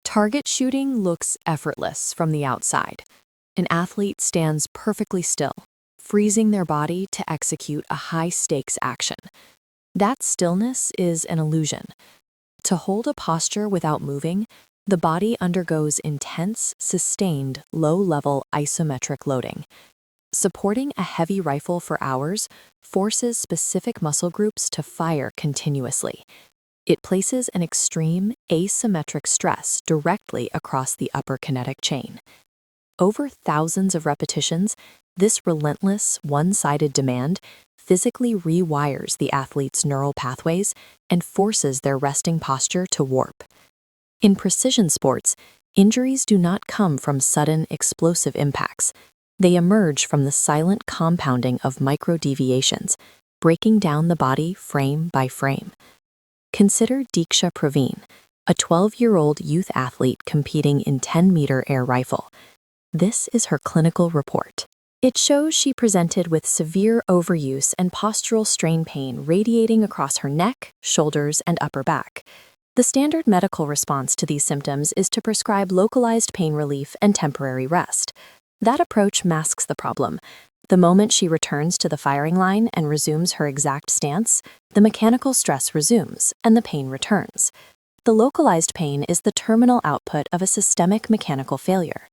Target shooting looks effortless from the outside. An athlete stands perfectly still, freezing their body to execute a high-stakes action. That stillness is an illusion. To hold a posture without moving, the body undergoes intense, sustained, low-level isometric loading. Supporting a heavy rifle for hours forces specific muscle groups to fire continuously. It places an extreme, asymmetric stress directly across the upper kinetic chain. Over thousands of repetitions, this relentless, one-sided demand physically rewires the athlete's neural pathways and forces their resting posture to warp. In precision sports, injuries do not come from sudden, explosive impacts. They emerge from the silent compounding of micro-deviations, breaking down the body frame by frame. Consider Diksha Praveen, a 12-year-old youth athlete competing in 10-meter air rifle. This is her clinical report. It shows she presented with severe overuse and postural strain pain radiating across her neck, shoulders, and upper back. The standard medical response to these symptoms is to prescribe localized pain relief and temporary rest. That approach masks the problem. The moment she returns to the firing line and resumes her exact stance, the mechanical stress resumes and the pain returns. The localized pain is the terminal output of a systemic mechanical failure.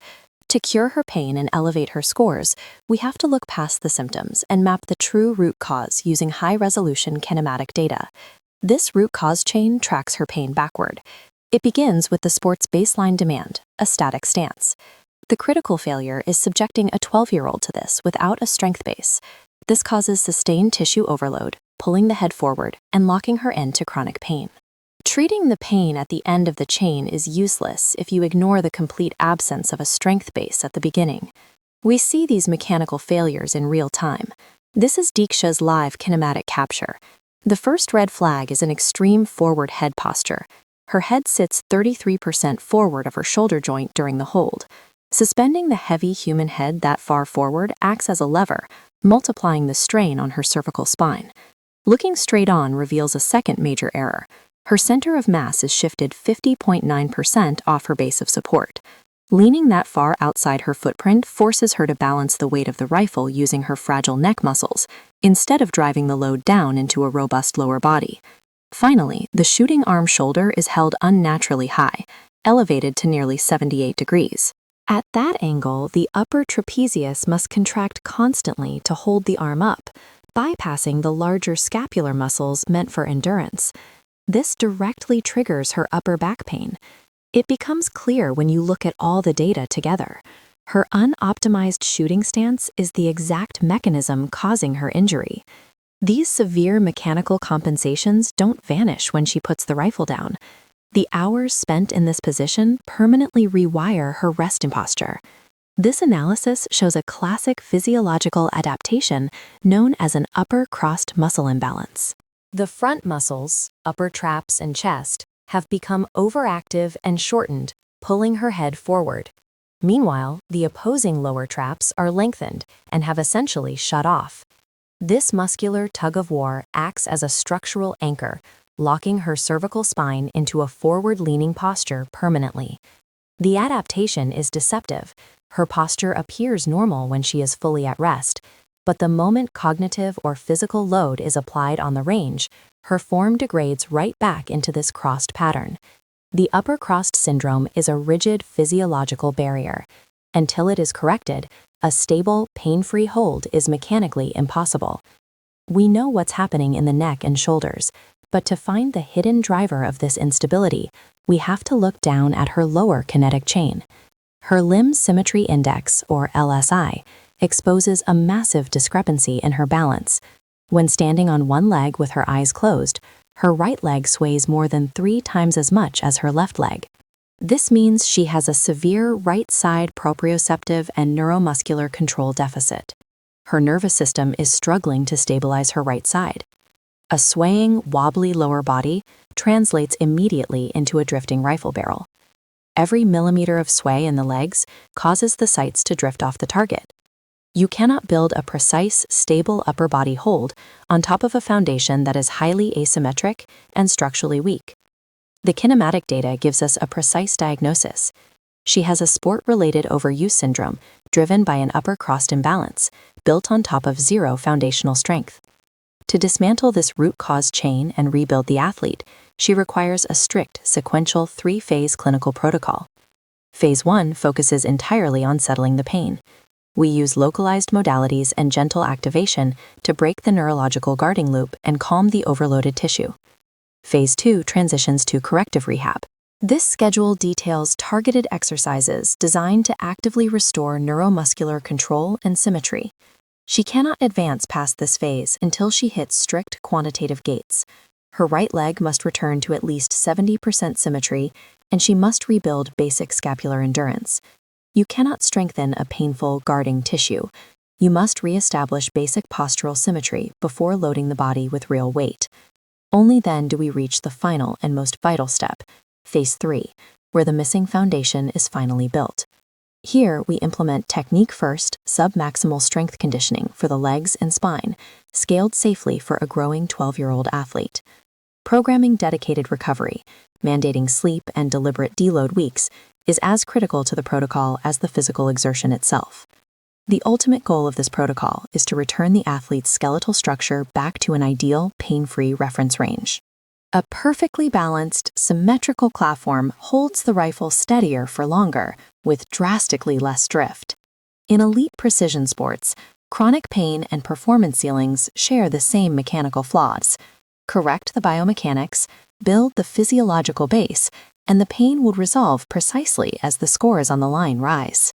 To cure her pain and elevate her scores, we have to look past the symptoms and map the true root cause using high-resolution kinematic data. This root cause chain tracks her pain backward. It begins with the sport's baseline demand, a static stance. The critical failure is subjecting a 12-year-old to this without a strength base. This causes sustained tissue overload, pulling the head forward and locking her into chronic pain. Treating the pain at the end of the chain is useless if you ignore the complete absence of a strength base at the beginning. We see these mechanical failures in real time. This is Diksha's live kinematic capture. The first red flag is an extreme forward head posture. Her head sits 33% forward of her shoulder joint during the hold. Suspending the heavy human head that far forward acts as a lever, multiplying the strain on her cervical spine. Looking straight on reveals a second major error. Her center of mass is shifted 50.9% off her base of support. Leaning that far outside her footprint forces her to balance the weight of the rifle using her fragile neck muscles, instead of driving the load down into a robust lower body. Finally, the shooting arm shoulder is held unnaturally high, elevated to nearly 78 degrees. At that angle, the upper trapezius must contract constantly to hold the arm up, bypassing the larger scapular muscles meant for endurance. This directly triggers her upper back pain. It becomes clear when you look at all the data together. Her unoptimized shooting stance is the exact mechanism causing her injury. These severe mechanical compensations don't vanish when she puts the rifle down. The hours spent in this position permanently rewire her resting posture. This analysis shows a classic physiological adaptation known as an upper crossed muscle imbalance. The front muscles, upper traps and chest, have become overactive and shortened, pulling her head forward. Meanwhile, the opposing lower traps are lengthened and have essentially shut off. This muscular tug-of-war acts as a structural anchor, locking her cervical spine into a forward-leaning posture permanently. The adaptation is deceptive. Her posture appears normal when she is fully at rest, but the moment cognitive or physical load is applied on the range, her form degrades right back into this crossed pattern. The upper crossed syndrome is a rigid physiological barrier. Until it is corrected, a stable, pain-free hold is mechanically impossible. We know what's happening in the neck and shoulders, but to find the hidden driver of this instability, we have to look down at her lower kinetic chain. Her limb symmetry index, or LSI, exposes a massive discrepancy in her balance. When standing on one leg with her eyes closed, her right leg sways more than 3 times as much as her left leg. This means she has a severe right side proprioceptive and neuromuscular control deficit. Her nervous system is struggling to stabilize her right side. A swaying, wobbly lower body translates immediately into a drifting rifle barrel. Every millimeter of sway in the legs causes the sights to drift off the target. You cannot build a precise, stable upper body hold on top of a foundation that is highly asymmetric and structurally weak. The kinematic data gives us a precise diagnosis. She has a sport-related overuse syndrome driven by an upper cross imbalance, built on top of zero foundational strength. To dismantle this root cause chain and rebuild the athlete, she requires a strict, sequential 3-phase clinical protocol. Phase 1 focuses entirely on settling the pain. We use localized modalities and gentle activation to break the neurological guarding loop and calm the overloaded tissue. Phase 2 transitions to corrective rehab. This schedule details targeted exercises designed to actively restore neuromuscular control and symmetry. She cannot advance past this phase until she hits strict quantitative gates. Her right leg must return to at least 70% symmetry, and she must rebuild basic scapular endurance. You cannot strengthen a painful, guarding tissue. You must reestablish basic postural symmetry before loading the body with real weight. Only then do we reach the final and most vital step, Phase 3, where the missing foundation is finally built. Here, we implement technique-first, submaximal strength conditioning for the legs and spine, scaled safely for a growing 12-year-old athlete. Programming dedicated recovery, mandating sleep and deliberate deload weeks, is as critical to the protocol as the physical exertion itself. The ultimate goal of this protocol is to return the athlete's skeletal structure back to an ideal, pain-free reference range. A perfectly balanced, symmetrical platform holds the rifle steadier for longer, with drastically less drift. In elite precision sports, chronic pain and performance ceilings share the same mechanical flaws. Correct the biomechanics, build the physiological base, and the pain will resolve precisely as the scores on the line rise.